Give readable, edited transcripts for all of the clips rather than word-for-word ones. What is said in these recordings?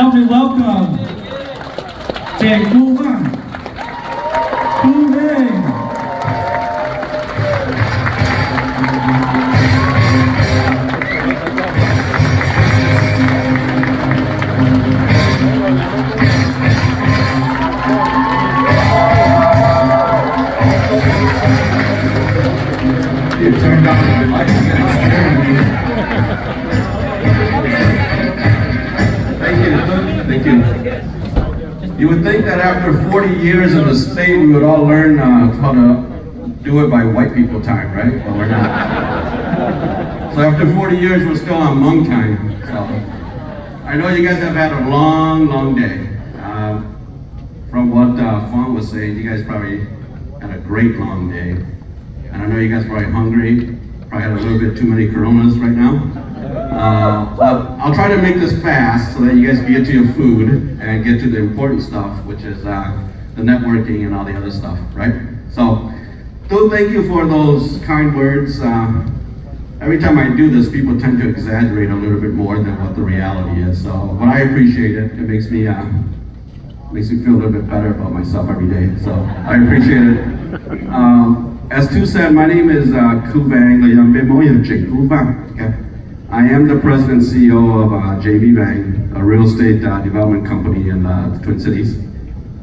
Help me welcome Vang, Vang. You turned on the lights Thank you. You would think that after 40 years in the state, we would all learn how to do it by white people time, right? But we're not. So after 40 years, we're still on Hmong time. So I know you guys have had a long, long day. From what Vang was saying, you guys probably had a great long day. And I know you guys are probably hungry, probably had a little bit too many Coronas right now. But I'll try to make this fast so that you guys can get to your food and get to the important stuff, which is the networking and all the other stuff, right? So, thank you for those kind words. Every time I do this, people tend to exaggerate a little bit more than what the reality is. So, but I appreciate it. It makes me feel a little bit better about myself every day. So, I appreciate it. As Tu said, my name is Vang. Okay. I am the president and CEO of Vang, a real estate development company in the Twin Cities.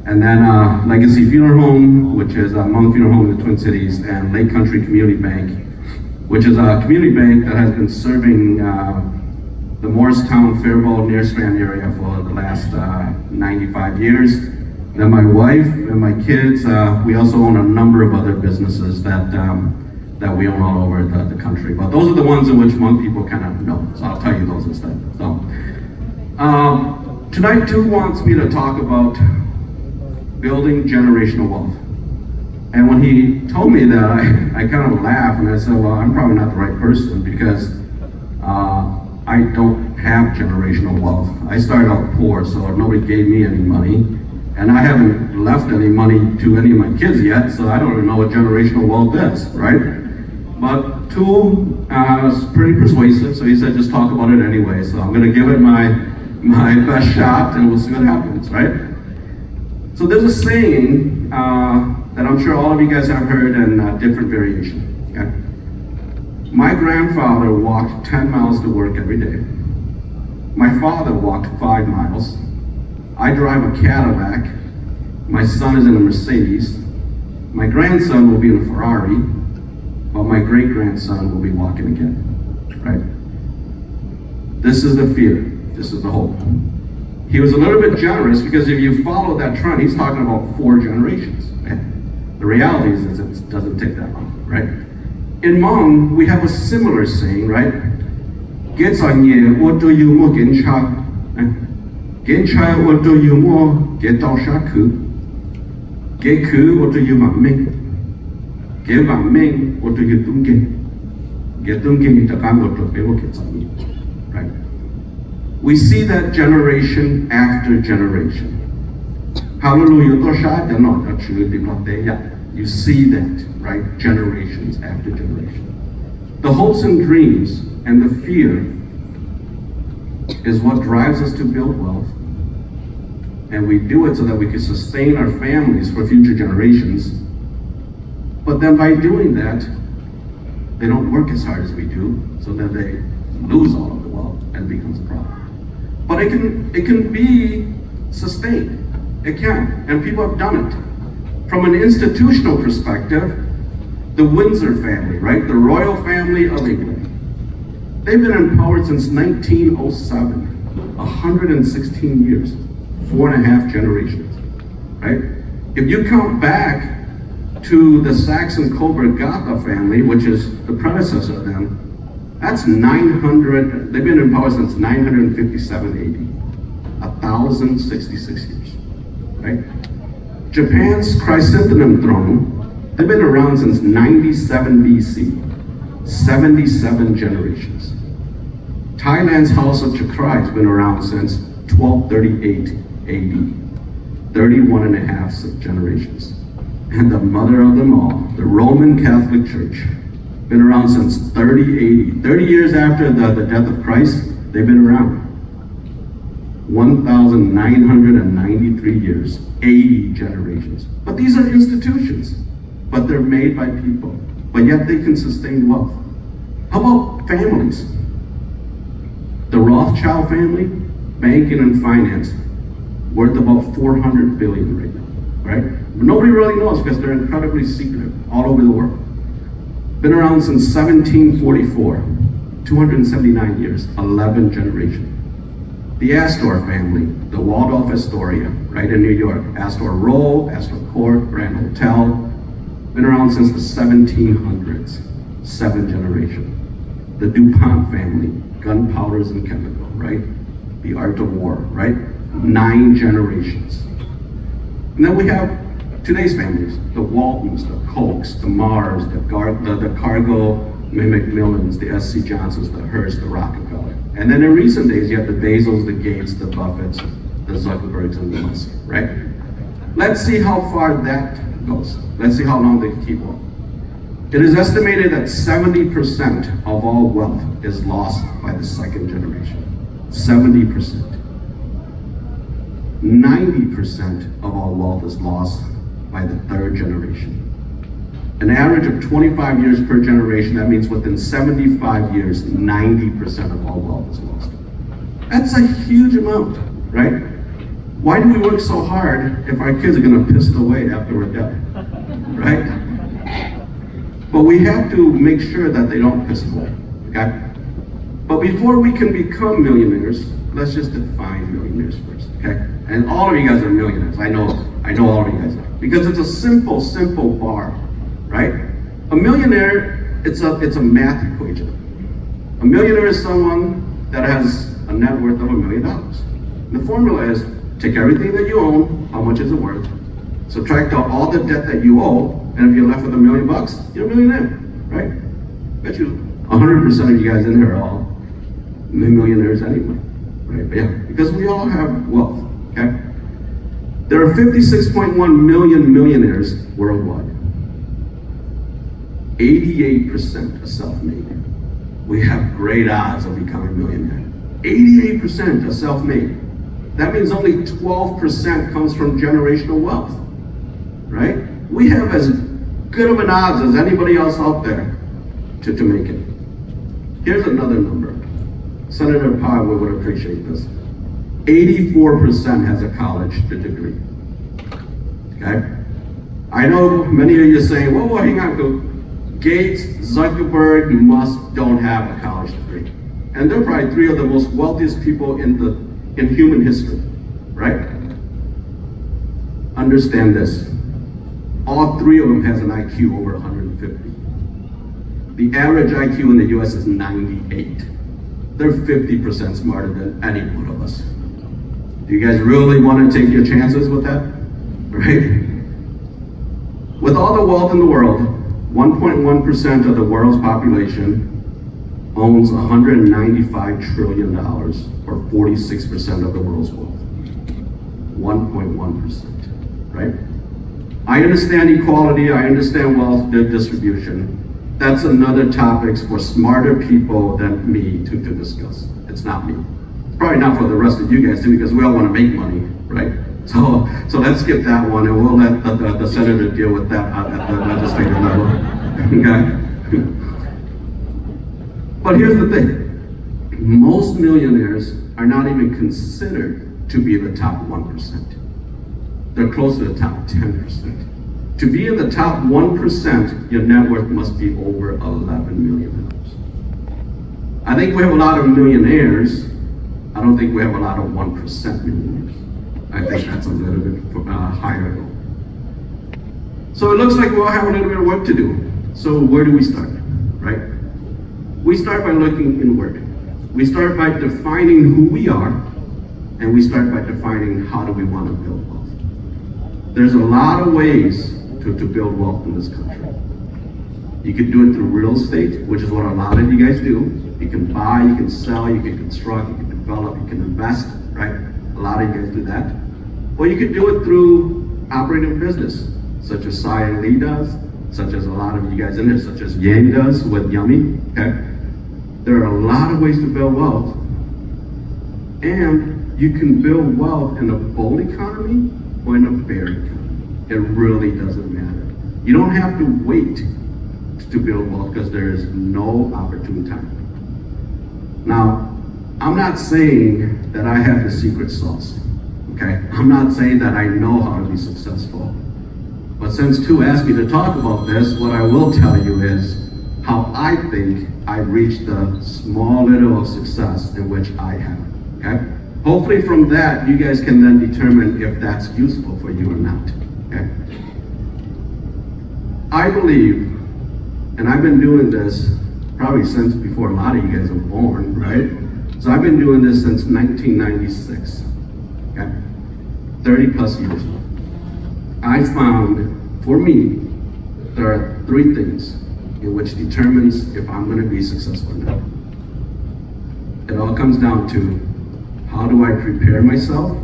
And then Legacy Funeral Home, which is a Hmong funeral home in the Twin Cities, and Lake Country Community Bank, which is a community bank that has been serving the Morristown, Faribault, Near Strand area for the last 95 years. Then my wife and my kids, we also own a number of other businesses that we own all over the country. But those are the ones in which Hmong people kind of know. So I'll tell you those instead. So tonight, Tu wants me to talk about building generational wealth. And when he told me that, I kind of laughed and I said, well, I'm probably not the right person because I don't have generational wealth. I started out poor, so nobody gave me any money. And I haven't left any money to any of my kids yet, so I don't even know what generational wealth is, right? But Tu was pretty persuasive, so he said just talk about it anyway. So I'm gonna give it my best shot and we'll see what happens, right? So there's a saying that I'm sure all of you guys have heard in different variation, okay? My grandfather walked 10 miles to work every day. My father walked 5 miles. I drive a Cadillac. My son is in a Mercedes. My grandson will be in a Ferrari, but my great-grandson will be walking again, right? This is the fear. This is the hope. He was a little bit generous because if you follow that trend, he's talking about 4 generations. Right? The reality is it doesn't take that long, right? In Hmong, we have a similar saying, right? Get on ye, what do you mo gen cha? Gen cha, what do you mo get dao sha ku? Get ku, what do you ma ming? Get ma ming, what do you dung gen? Get dung gen, ita kan what do you get on ye, right? We see that generation after generation. Hallelujah, you see that, right? Generations after generation. The hopes and dreams and the fear is what drives us to build wealth. And we do it so that we can sustain our families for future generations. But then by doing that, they don't work as hard as we do, so then they lose all of the wealth and it becomes a problem. But it can be sustained. It can, and people have done it. From an institutional perspective, the Windsor family, right? The royal family of England. They've been in power since 1907, 116 years, 4.5 generations, right? If you count back to the Saxon-Coburg-Gotha family, which is the predecessor of them, that's 900, they've been in power since 957 AD, 1,066 years, right? Japan's Chrysanthemum throne, they've been around since 97 BC, 77 generations. Thailand's House of Chakrai has been around since 1238 AD, 31.5 generations. And the mother of them all, the Roman Catholic Church, been around since 3080. 30 years after the death of Christ, they've been around. 1,993 years, 80 generations. But these are institutions, but they're made by people, but yet they can sustain wealth. How about families? The Rothschild family, banking and finance, worth about 400 billion right now, right? But nobody really knows because they're incredibly secretive all over the world. Been around since 1744, 279 years, 11 generations. The Astor family, the Waldorf Astoria, right in New York, Astor Row, Astor Court, Grand Hotel, been around since the 1700s, 7 generations. The DuPont family, gunpowders and chemical, right? The art of war, right? 9 generations. And then we have today's families, the Waltons, the Kochs, the Mars, the Cargill, Macmillans, the S.C. Johnsons, the Hearst, the Rockefeller. And then in recent days, you have the Bezos, the Gates, the Buffetts, the Zuckerbergs, and the Musk, right? Let's see how far that goes. Let's see how long they can keep on. It is estimated that 70% of all wealth is lost by the second generation. 70%. 90% of all wealth is lost by the third generation. An average of 25 years per generation, that means within 75 years, 90% of all wealth is lost. That's a huge amount, right? Why do we work so hard if our kids are gonna piss it away after we're dead, right? But we have to make sure that they don't piss it away, okay? But before we can become millionaires, let's just define millionaires first, okay? And all of you guys are millionaires. I know all of you guys are. Because it's a simple bar, right? A millionaire, it's a math equation. A millionaire is someone that has a net worth of $1 million. And the formula is, take everything that you own, how much is it worth, subtract out all the debt that you owe, and if you're left with $1 million, you're a millionaire, right? Bet you 100% of you guys in here are all millionaires anyway, right? But yeah, because we all have wealth, okay? There are 56.1 million millionaires worldwide. 88% are self-made. We have great odds of becoming a millionaire. 88% are self-made. That means only 12% comes from generational wealth, right? We have as good of an odds as anybody else out there to make it. Here's another number. Senator Powell would appreciate this. 84% has a college degree, okay? I know many of you saying, well, hang on, Gates, Zuckerberg, Musk don't have a college degree. And they're probably 3 of the most wealthiest people in human history, right? Understand this. All 3 of them has an IQ over 150. The average IQ in the US is 98. They're 50% smarter than any one of us. Do you guys really want to take your chances with that? Right? With all the wealth in the world, 1.1% of the world's population owns $195 trillion, or 46% of the world's wealth. 1.1%, right? I understand equality, I understand wealth distribution. That's another topic for smarter people than me to discuss. It's not me. It's probably not for the rest of you guys too, because we all want to make money, right? So let's skip that one, and we'll let the senator deal with that at the legislative level. Okay? But here's the thing. Most millionaires are not even considered to be in the top 1%. They're close to the top 10%. To be in the top 1%, your net worth must be over $11 million. I think we have a lot of millionaires. I don't think we have a lot of 1% millionaires. I think that's a little bit higher goal. So it looks like we all have a little bit of work to do. So where do we start, right? We start by looking inward. We start by defining who we are, and we start by defining how do we want to build wealth. There's a lot of ways to build wealth in this country. You can do it through real estate, which is what a lot of you guys do. You can buy, you can sell, you can construct, you can develop, you can invest, right? A lot of you guys do that. Or you can do it through operating a business, such as Sai and Lee does, such as a lot of you guys in there, such as Yang does with Yummy, okay? There are a lot of ways to build wealth, and you can build wealth in a bull economy or in a bear economy. It really doesn't matter. You don't have to wait to build wealth because there is no opportune time. Now, I'm not saying that I have the secret sauce, okay? I'm not saying that I know how to be successful. But since Tu asked me to talk about this, what I will tell you is how I think I reached the small little of success in which I have, okay? Hopefully from that, you guys can then determine if that's useful for you or not, okay? I believe, and I've been doing this probably since before a lot of you guys were born, right? So I've been doing this since 1996, okay? 30 plus years. I found, for me, there are three things in which determines if I'm going to be successful or not. It all comes down to how do I prepare myself,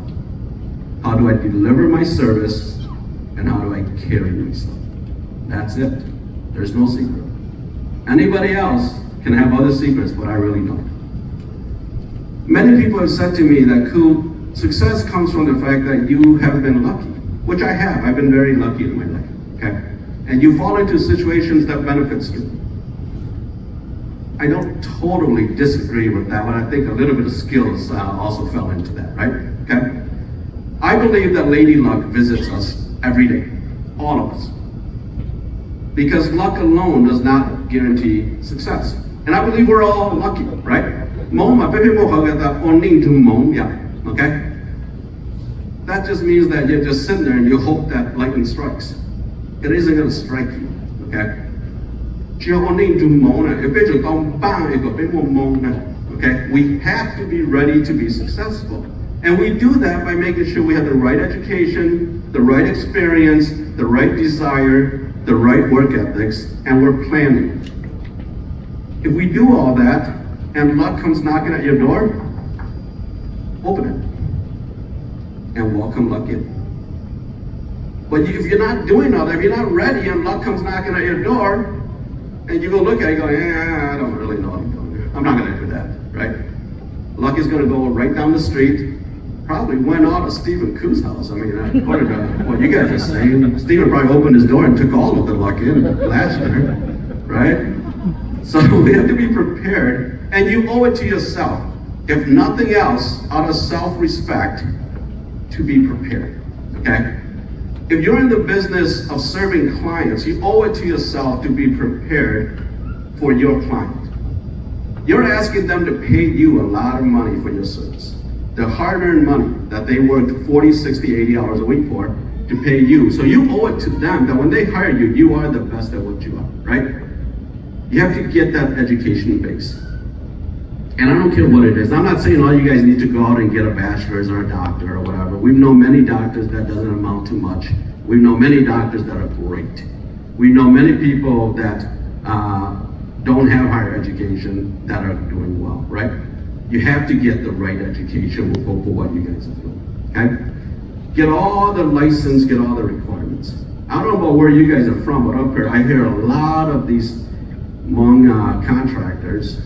how do I deliver my service, and how do I carry myself. That's it. There's no secret. Anybody else can have other secrets, but I really don't. Many people have said to me that, success comes from the fact that you have been lucky, which I have. I've been very lucky in my life, okay? And you fall into situations that benefits you. I don't totally disagree with that, but I think a little bit of skills also fell into that, right? Okay? I believe that Lady Luck visits us every day, all of us. Because luck alone does not guarantee success. And I believe we're all lucky, right? Okay? That just means that you're just sitting there and you hope that lightning strikes. It isn't going to strike you, okay? Okay? We have to be ready to be successful. And we do that by making sure we have the right education, the right experience, the right desire, the right work ethics, and we're planning. If we do all that, and luck comes knocking at your door, open it, and welcome luck in. But if you're not doing all that, if you're not ready, and luck comes knocking at your door, and you go look at it, you go, I don't really know what I'm doing. I'm not gonna do that, right? Luck is gonna go right down the street, probably went out of Stephen Koo's house. I mean, according to what you guys are saying, Stephen probably opened his door and took all of the luck in last year, right? So we have to be prepared, and you owe it to yourself, if nothing else, out of self-respect, to be prepared, okay? If you're in the business of serving clients, you owe it to yourself to be prepared for your client. You're asking them to pay you a lot of money for your service. The hard-earned money that they worked 40, 60, 80 hours a week for to pay you. So you owe it to them that when they hire you, you are the best at what you are, right? You have to get that education base. And I don't care what it is. I'm not saying all you guys need to go out and get a bachelor's or a doctor or whatever. We've known many doctors that doesn't amount to much. We've known many doctors that are great. We know many people that don't have higher education that are doing well, right? You have to get the right education for what you guys are doing, okay? Get all the license, get all the requirements. I don't know about where you guys are from, but up here, I hear a lot of these Hmong contractors.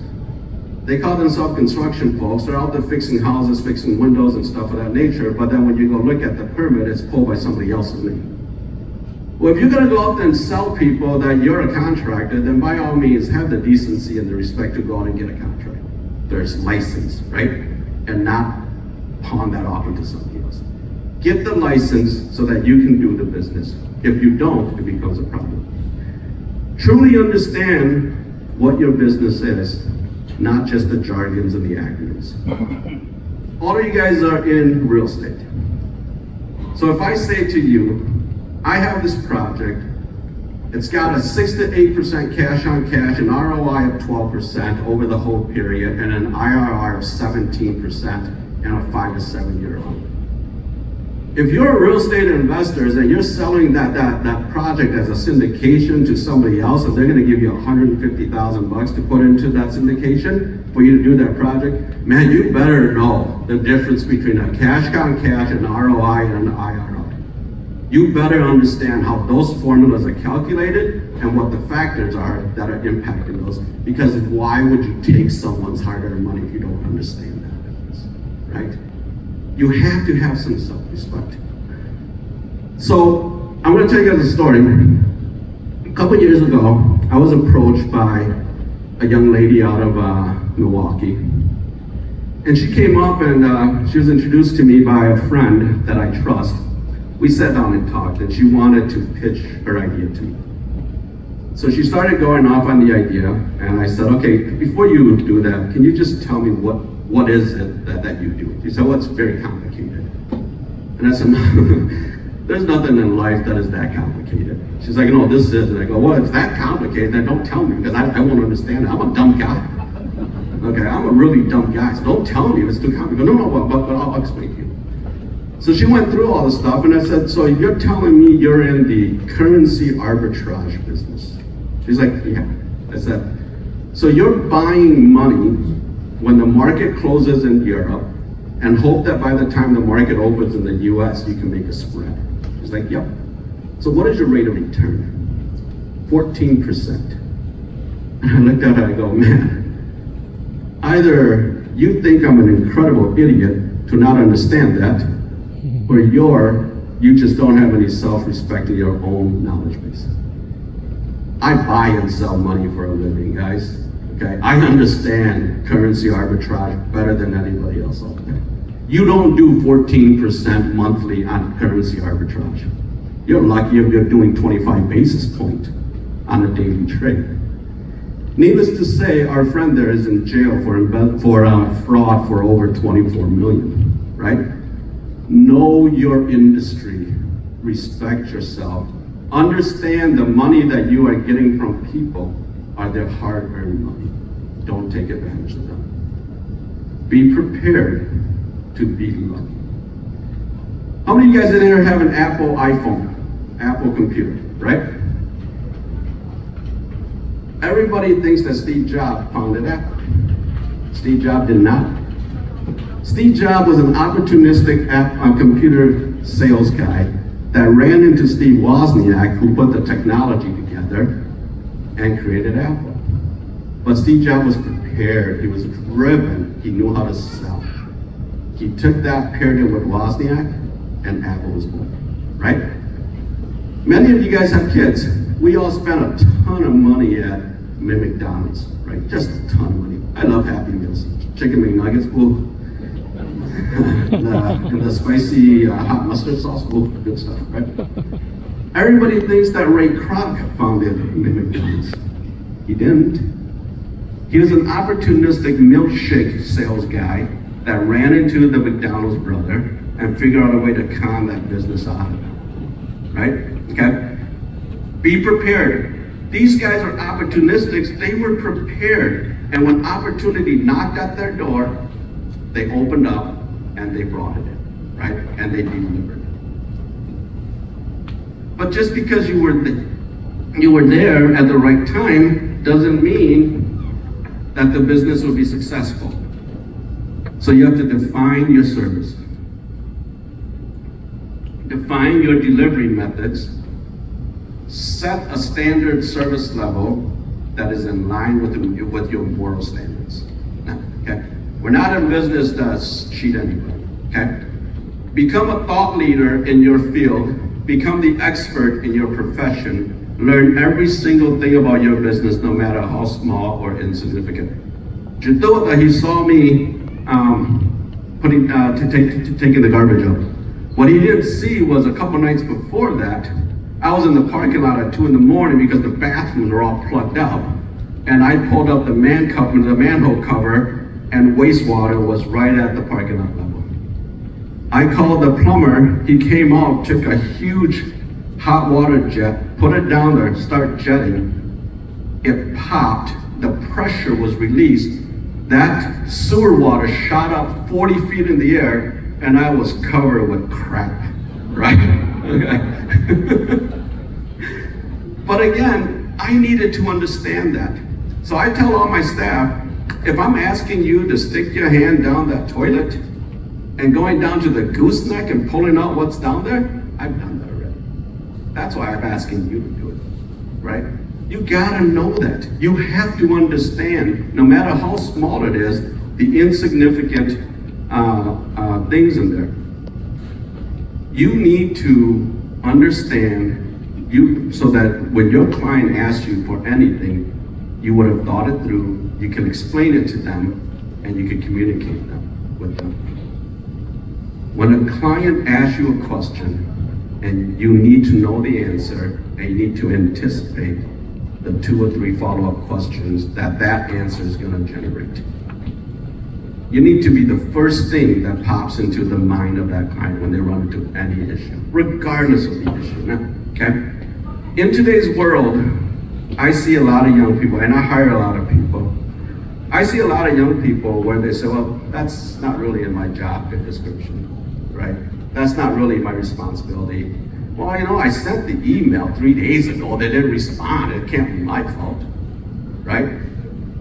They call themselves construction folks. They're out there fixing houses, fixing windows and stuff of that nature, but then when you go look at the permit, it's pulled by somebody else's name. Well, if you're gonna go out there and sell people that you're a contractor, then by all means, have the decency and the respect to go out and get a contract. There's license, right? And not pawn that off into somebody else. Get the license so that you can do the business. If you don't, it becomes a problem. Truly understand what your business is, not just the jargons and the acronyms. All of you guys are in real estate. So if I say to you, I have this project, it's got a 6 to 8% cash on cash, an ROI of 12% over the whole period, and an IRR of 17%, and a 5 to 7 year hold. If you're a real estate investor and you're selling that project as a syndication to somebody else, and they're gonna give you $150,000 to put into that syndication for you to do that project, man, you better know the difference between a cash on cash, an ROI, and an IRR. You better understand how those formulas are calculated and what the factors are that are impacting those. Because why would you take someone's hard-earned money if you don't understand that, right? You have to have some self-respect. So I'm going to tell you guys a story. A couple years ago, I was approached by a young lady out of Milwaukee. And she came up and she was introduced to me by a friend that I trust. We sat down and talked, and she wanted to pitch her idea to me. So she started going off on the idea, and I said, okay, before you do that, can you just tell me what is it that you do? She said, well, it's very complicated. And I said, no, there's nothing in life that is that complicated. She's like, no, this is. And I go, well, if it's that complicated, then don't tell me, because I won't understand it. I'm a dumb guy. Okay, I'm a really dumb guy, so don't tell me if it's too complicated. No, but I'll explain to you. So she went through all the stuff, and I said, so you're telling me you're in the currency arbitrage business? She's like, yeah. I said, so you're buying money when the market closes in Europe and hope that by the time the market opens in the US, you can make a spread. She's like, yep. So what is your rate of return? 14%. And I looked at her, I go, man, either you think I'm an incredible idiot to not understand that, or you just don't have any self-respect in your own knowledge base. I buy and sell money for a living, guys. Okay, I understand currency arbitrage better than anybody else out there. You don't do 14% monthly on currency arbitrage. You're lucky if you're doing 25 basis points on a daily trade. Needless to say, our friend there is in jail for fraud for over 24 million, right? Know your industry, respect yourself, understand the money that you are getting from people are their hard-earned money. Don't take advantage of them. Be prepared to be lucky. How many of you guys in here have an Apple iPhone, Apple computer, right? Everybody thinks that Steve Jobs founded Apple. Steve Jobs did not. Steve Jobs was an opportunistic computer sales guy that ran into Steve Wozniak, who put the technology together and created Apple. But Steve Jobs was prepared, he was driven, he knew how to sell. He took that, paired it with Wozniak, and Apple was born, right? Many of you guys have kids. We all spend a ton of money at McDonald's, right? Just a ton of money. I love Happy Meals. Chicken McNuggets, ooh. and the spicy hot mustard sauce, ooh, good stuff, right? Everybody thinks that Ray Kroc founded McDonald's. He didn't. He was an opportunistic milkshake sales guy that ran into the McDonald's brother and figured out a way to con that business out of it, right? Okay? Be prepared. These guys are opportunistics. They were prepared. And when opportunity knocked at their door, they opened up and they brought it in, right? And they delivered. But just because you were there at the right time doesn't mean that the business will be successful. So you have to define your service. Define your delivery methods. Set a standard service level that is in line with your moral standards. Okay? We're not in business to cheat anybody. Okay? Become a thought leader in your field. Become the expert in your profession. Learn every single thing about your business, no matter how small or insignificant. Jadota, he saw me taking the garbage out. What he didn't see was a couple nights before that, I was in the parking lot at 2 a.m. because the bathrooms were all plugged up, and I pulled up the manhole cover, and wastewater was right at the parking lot level. I called the plumber. He came out, took a huge hot water jet, put it down there, start jetting. It popped. The pressure was released. That sewer water shot up 40 feet in the air, and I was covered with crap, right? Okay. But again, I needed to understand that. So I tell all my staff, if I'm asking you to stick your hand down that toilet and going down to the gooseneck and pulling out what's down there, I've done that already. That's why I'm asking you to do it, right? You gotta know that. You have to understand, no matter how small it is, the insignificant things in there. You need to understand so that when your client asks you for anything, you would have thought it through, you can explain it to them, and you can communicate with them. When a client asks you a question, and you need to know the answer, and you need to anticipate the 2 or 3 follow-up questions that answer is going to generate. You need to be the first thing that pops into the mind of that client when they run into any issue, regardless of the issue. Now, okay? In today's world, I see a lot of young people, and I hire a lot of people. I see a lot of young people where they say, well, that's not really in my job description, right? That's not really my responsibility. Well, I sent the email 3 days ago. They didn't respond. It can't be my fault, right?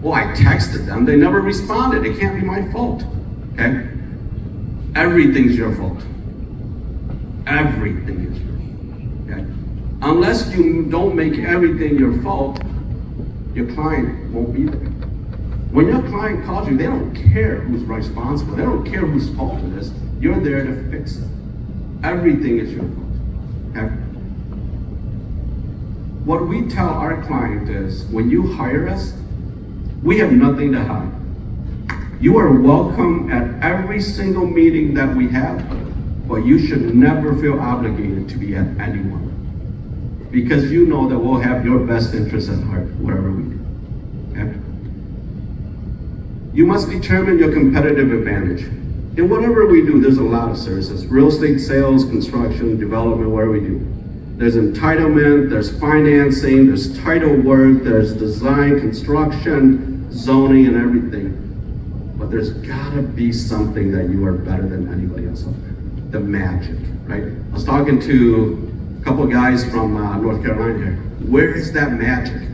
Well, I texted them. They never responded. It can't be my fault, okay? Everything's your fault. Everything is your fault, okay? Unless you don't make everything your fault, your client won't be there. When your client calls you, they don't care who's responsible. They don't care whose fault it is. You're there to fix it. Everything is your fault, okay? What we tell our client is, when you hire us, we have nothing to hide. You are welcome at every single meeting that we have, but you should never feel obligated to be at any one, because you know that we'll have your best interest at heart, whatever we do, okay? You must determine your competitive advantage. In whatever we do, there's a lot of services. Real estate sales, construction, development, whatever we do. There's entitlement, there's financing, there's title work, there's design, construction, zoning, and everything. But there's gotta be something that you are better than anybody else out there. The magic, right? I was talking to a couple of guys from North Carolina here. Where is that magic?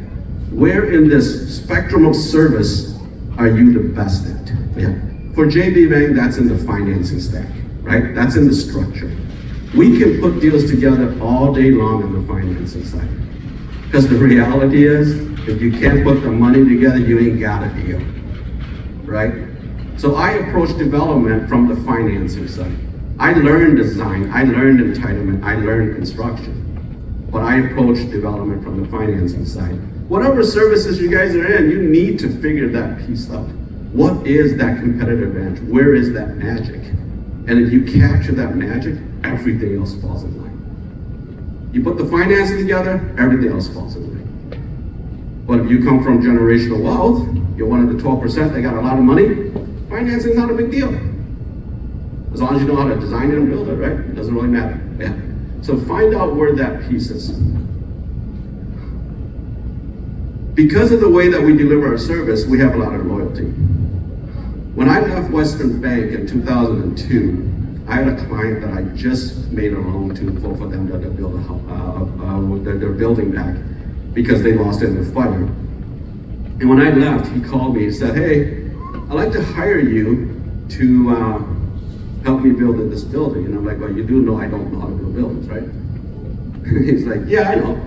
Where in this spectrum of service are you the best at? Yeah. For JB Vang, that's in the financing stack, right? That's in the structure. We can put deals together all day long on the financing side. Because the reality is, if you can't put the money together, you ain't got a deal, right? So I approach development from the financing side. I learned design, I learned entitlement, I learned construction. But I approach development from the financing side. Whatever services you guys are in, you need to figure that piece out. What is that competitive advantage? Where is that magic? And if you capture that magic, everything else falls in line. You put the financing together, everything else falls in line. But if you come from generational wealth, you're one of the 12%, they got a lot of money, financing is not a big deal. As long as you know how to design it and build it, right? It doesn't really matter. Yeah. So find out where that piece is. Because of the way that we deliver our service, we have a lot of loyalty. When I left Western Bank in 2002, I had a client that I just made a loan to for them to build their building back because they lost it in the fire. And when I left, he called me and said, hey, I'd like to hire you to help me build this building. And I'm like, well, you do know I don't know how to build buildings, right? He's like, yeah, I know.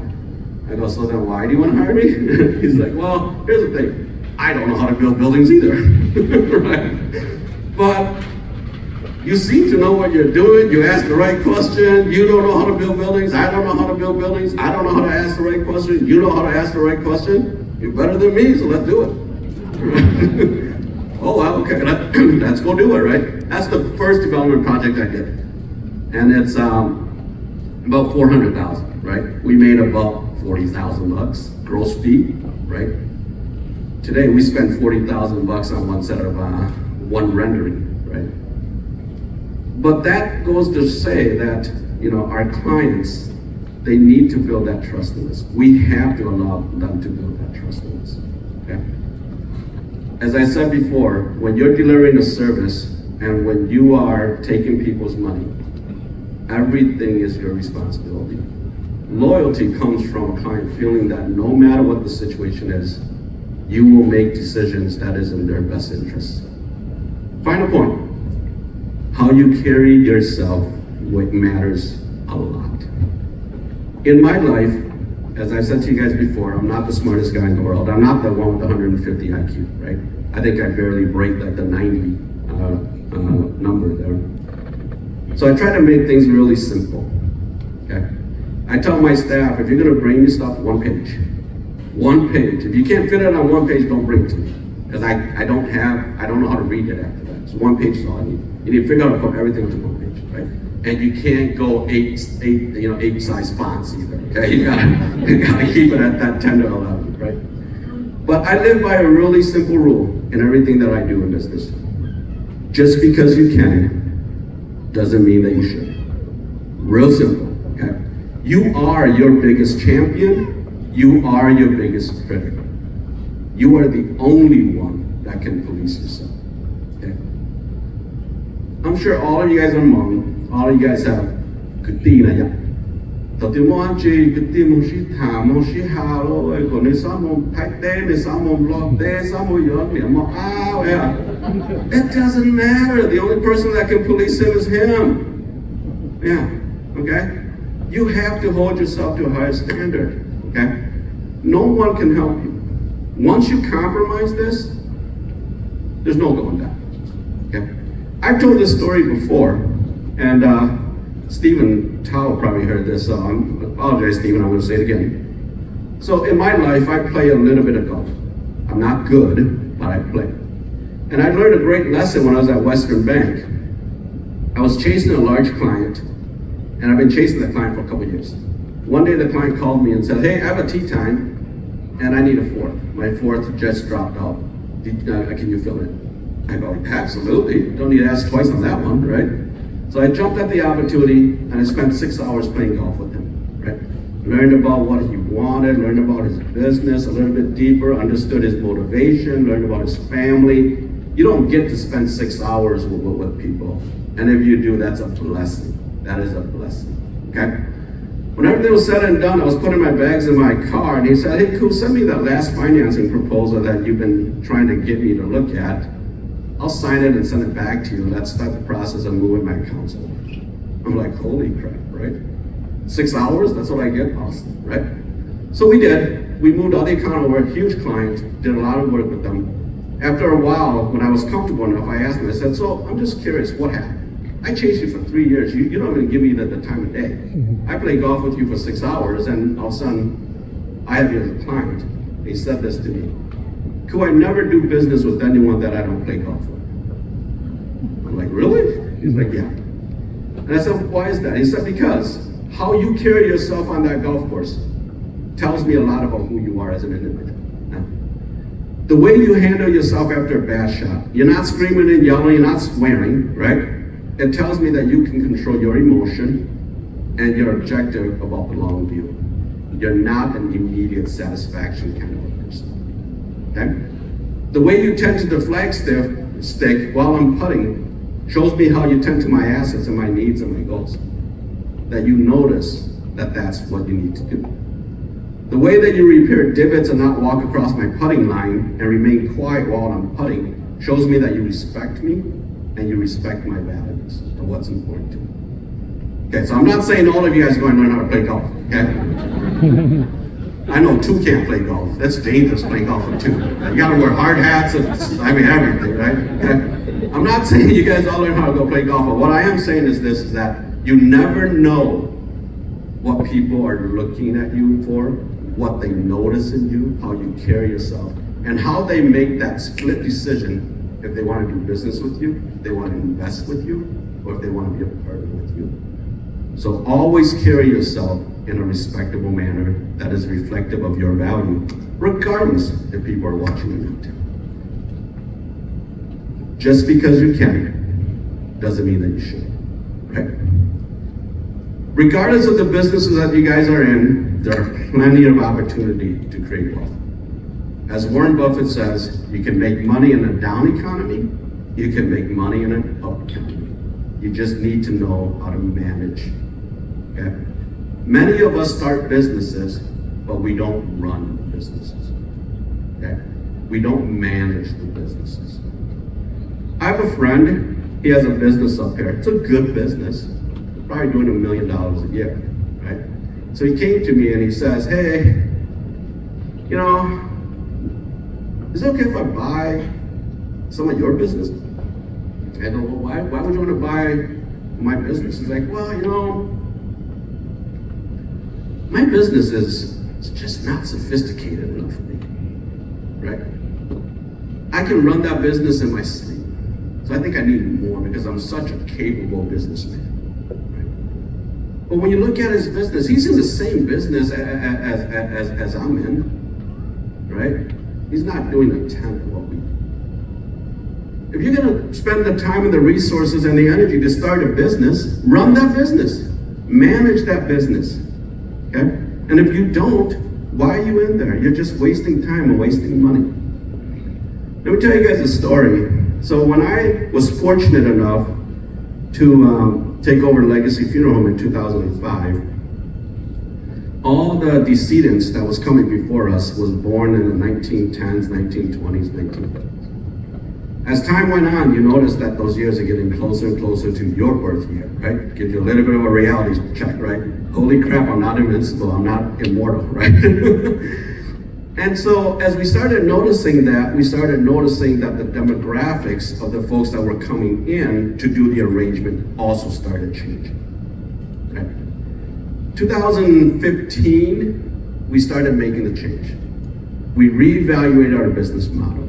I go, so then why do you want to hire me? He's like, well, here's the thing. I don't know how to build buildings either, right? But you seem to know what you're doing. You ask the right question. You don't know how to build buildings. I don't know how to build buildings. I don't know how to ask the right question. You know how to ask the right question. You're better than me, so let's do it. Oh, well, okay, let's go do it, right? That's the first development project I did. And it's about $400,000, right? We made about $40,000 gross fee, right? Today we spend $40,000 on one set of one rendering, right? But that goes to say that, our clients, they need to build that trust in us. We have to allow them to build that trust in us, okay? As I said before, when you're delivering a service and when you are taking people's money, everything is your responsibility. Loyalty comes from a client feeling that no matter what the situation is, you will make decisions that is in their best interest. Final point, how you carry yourself matters a lot. In my life, as I said to you guys before, I'm not the smartest guy in the world. I'm not the one with 150 IQ, right? I think I barely break like the 90 number there. So I try to make things really simple. Okay. I tell my staff, if you're going to bring me stuff, one page. One page. If you can't fit it on one page, don't bring it to me. Because I don't know how to read it after that. So one page is all I need. You need to figure out how to put everything into one page, right? And you can't go eight size fonts either. Okay, you gotta keep it at that 10 to 11, right? But I live by a really simple rule in everything that I do in business. Just because you can doesn't mean that you should. Real simple. Okay, you are your biggest champion. You are your biggest critic. You are the only one that can police yourself. Okay? I'm sure all of you guys are Hmong. All of you guys have kutina ya. Tatimonchi kutimushi tamoshi halo ego ni samon paite ni samon lobde samon yoni mo ah. It doesn't matter. The only person that can police him is him. Yeah. Okay. You have to hold yourself to a higher standard. Okay. No one can help you. Once you compromise this, there's no going down. Okay? I've told this story before, and Stephen Tao probably heard this. I apologize, Stephen, I'm going to say it again. So in my life, I play a little bit of golf. I'm not good, but I play. And I learned a great lesson when I was at Western Bank. I was chasing a large client, and I've been chasing that client for a couple of years. One day the client called me and said, hey, I have a tee time, and I need a fourth. My fourth just dropped out. Can you fill it? I go, absolutely. Don't need to ask twice on that one, right? So I jumped at the opportunity, and I spent 6 hours playing golf with him, right? Learned about what he wanted, learned about his business a little bit deeper, understood his motivation, learned about his family. You don't get to spend 6 hours with people. And if you do, that's a blessing. That is a blessing, okay? When everything was said and done, I was putting my bags in my car, and he said, hey, cool, send me that last financing proposal that you've been trying to get me to look at. I'll sign it and send it back to you, and let's start the process of moving my accounts over. I'm like, holy crap, right? 6 hours, that's what I get? Awesome, right? So we did. We moved all the account over, huge client, did a lot of work with them. After a while, when I was comfortable enough, I asked him, I said, so I'm just curious, what happened? I chased you for 3 years. You don't even give me the time of day. I play golf with you for 6 hours, and all of a sudden, I have you as a client. He said this to me. Could I never do business with anyone that I don't play golf with? I'm like, really? He's like, yeah. And I said, why is that? He said, because how you carry yourself on that golf course tells me a lot about who you are as an individual. Now, the way you handle yourself after a bad shot, you're not screaming and yelling, you're not swearing, right? It tells me that you can control your emotion and your objective about the long view. You're not an immediate satisfaction kind of a person, okay? The way you tend to the flagstick while I'm putting shows me how you tend to my assets and my needs and my goals. That you notice that that's what you need to do. The way that you repair divots and not walk across my putting line and remain quiet while I'm putting shows me that you respect me and you respect my values and what's important to me. Okay, so I'm not saying all of you guys are going to learn how to play golf, okay? I know two can't play golf. That's dangerous playing golf with two. You gotta wear hard hats and everything, right? Okay? I'm not saying you guys all learn how to go play golf, but what I am saying is this, is that you never know what people are looking at you for, what they notice in you, how you carry yourself, and how they make that split decision if they want to do business with you, if they want to invest with you, or if they want to be a partner with you. So always carry yourself in a respectable manner that is reflective of your value, regardless if people are watching or not. Just because you can doesn't mean that you should, right? Regardless of the businesses that you guys are in, there are plenty of opportunity to create wealth. As Warren Buffett says, you can make money in a down economy, you can make money in an up economy. You just need to know how to manage, okay? Many of us start businesses, but we don't run businesses, okay? We don't manage the businesses. I have a friend, he has a business up here. It's a good business, probably doing $1 million a year, right? So he came to me and he says, hey, you know, is it okay if I buy some of your business? I go, well, why would you want to buy my business? He's like, well, my business is just not sophisticated enough for me, right? I can run that business in my sleep. So I think I need more because I'm such a capable businessman. Right? But when you look at his business, he's in the same business as I'm in, right? He's not doing a tenth of what we do. If you're gonna spend the time and the resources and the energy to start a business, run that business, manage that business, okay? And if you don't, why are you in there? You're just wasting time and wasting money. Let me tell you guys a story. So when I was fortunate enough to take over Legacy Funeral Home in 2005, all the decedents that was coming before us was born in the 1910s, 1920s, 1930s. As time went on, you notice that those years are getting closer and closer to your birth year, right? Gives you a little bit of a reality check, right? Holy crap, I'm not invincible, I'm not immortal, right? And so as we started noticing that, the demographics of the folks that were coming in to do the arrangement also started changing. Okay. 2015, we started making the change. We reevaluated our business model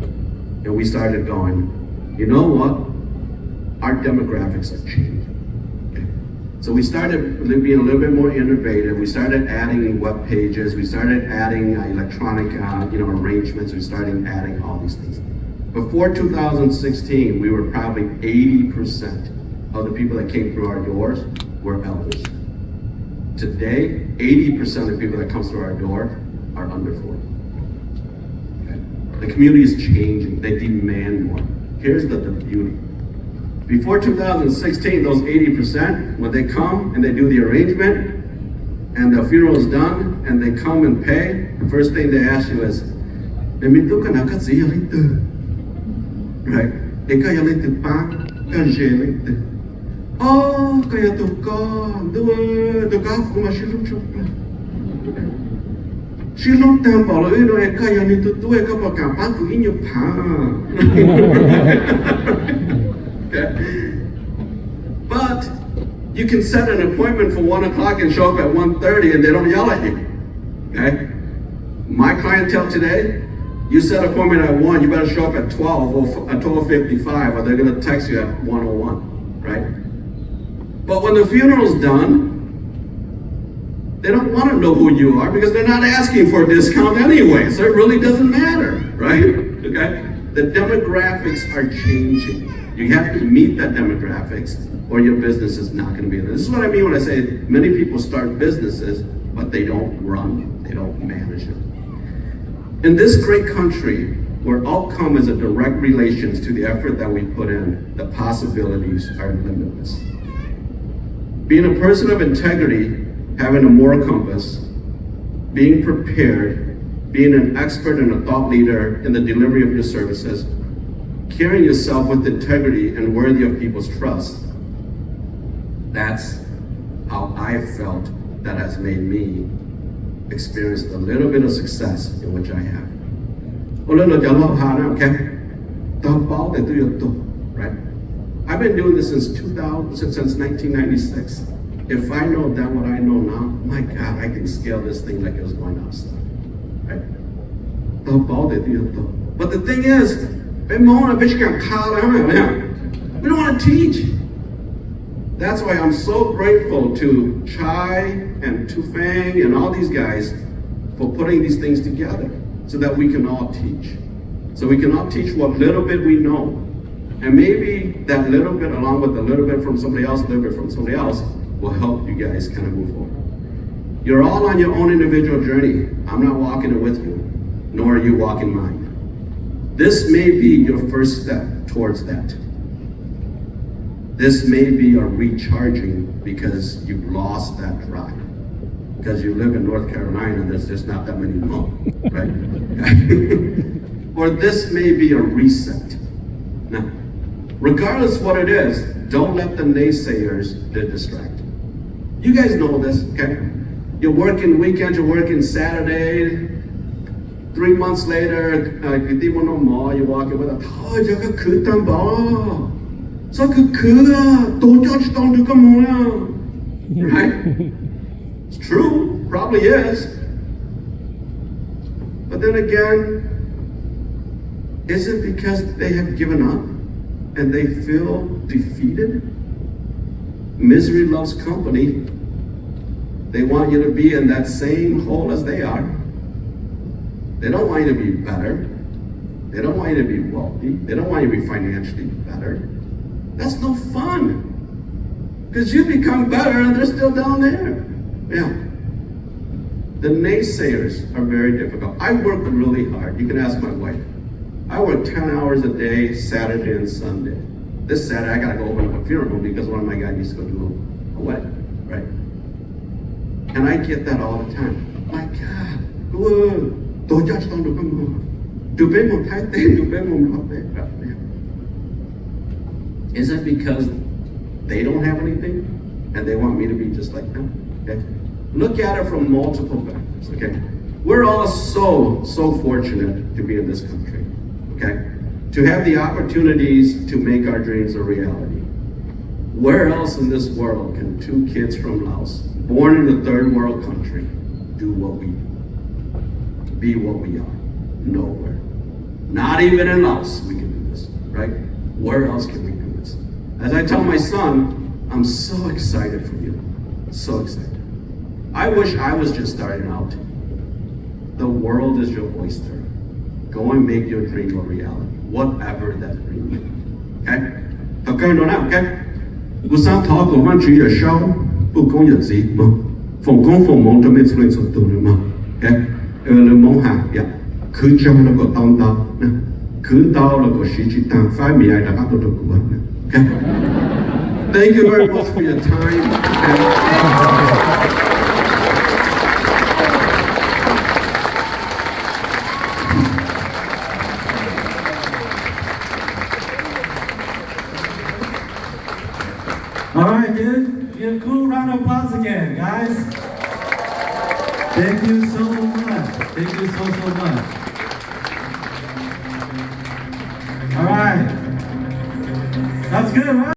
and we started going, you know what? Our demographics are changing. So we started being a little bit more innovative. We started adding web pages. We started adding electronic, arrangements. We started adding all these things. Before 2016, we were probably 80% of the people that came through our doors were elders. Today, 80% of the people that come through our door are under 40. Okay? The community is changing. They demand more. Here's the beauty. Before 2016, those 80%, when they come and they do the arrangement and the funeral is done and they come and pay, the first thing they ask you is, right? Oh, kaya to ka kuma Shilong tempo lo ino e kaya ni tu e ka pa ka pa ku inyo pa. Okay. But you can set an appointment for 1 o'clock and show up at 1:30 and they don't yell at you. Okay? My clientele today, you set an appointment at 1, you better show up at 12 or at 12:55 or they're gonna text you at 1:01, right? But when the funeral's done, they don't want to know who you are because they're not asking for a discount anyway, so it really doesn't matter, right? Okay? The demographics are changing. You have to meet that demographics or your business is not going to be there. This is what I mean when I say many people start businesses, but they don't run, they don't manage it. In this great country, where outcome is a direct relation to the effort that we put in, the possibilities are limitless. Being a person of integrity, having a moral compass, being prepared, being an expert and a thought leader in the delivery of your services, carrying yourself with integrity and worthy of people's trust. That's how I felt that has made me experience a little bit of success in which I have. Right? I've been doing this since 1996. If I know then what I know now, my God, I can scale this thing like it was going outside. Right? But the thing is, we don't want to teach. That's why I'm so grateful to Chai and to Vang and all these guys for putting these things together so that we can all teach. So we can all teach what little bit we know. And maybe that little bit along with a little bit from somebody else, a little bit from somebody else will help you guys kind of move forward. You're all on your own individual journey. I'm not walking it with you, nor are you walking mine. This may be your first step towards that. This may be a recharging because you've lost that drive. Because you live in North Carolina, there's just not that many more, right? Or this may be a reset. Now, regardless what it is, don't let the naysayers distract you. You guys know this, okay? You're working weekends, you're working Saturday. 3 months later, you walk in with a, So don't judge, don't do come on. Right? It's true, probably is. But then again, is it because they have given up and they feel defeated? Misery loves company. They want you to be in that same hole as they are. They don't want you to be better. They don't want you to be wealthy. They don't want you to be financially better. That's no fun. Because you become better and they're still down there. Yeah. The naysayers are very difficult. I work really hard. You can ask my wife. I work 10 hours a day, Saturday and Sunday. This Saturday, I gotta go open up a funeral home because one of my guys needs to go do a wedding, right? And I get that all the time. My God, don't judge, don't do come. Is it because they don't have anything and they want me to be just like them? Okay? Look at it from multiple factors, okay? We're all so fortunate to be in this country, okay? To have the opportunities to make our dreams a reality. Where else in this world can two kids from Laos, born in a third world country, do what we do? Be what we are? Nowhere. Not even in Laos we can do this, right? Where else can we do this? As I tell my son, I'm so excited for you. So excited. I wish I was just starting out. The world is your oyster. Go and make your dream a reality, whatever that dream is. Okay? Okay, no, okay? 我想讨个万只也烧，不公也急嘛，逢工逢忙就没出来做到了嘛。Okay? 你忙下呀，佢將那個當當，佢到那個時節當快未係大家都得過呢。Okay? Thank you very much for your time. All right, give a cool round of applause again, guys. Thank you so much. Thank you so much. All right. That's good, right?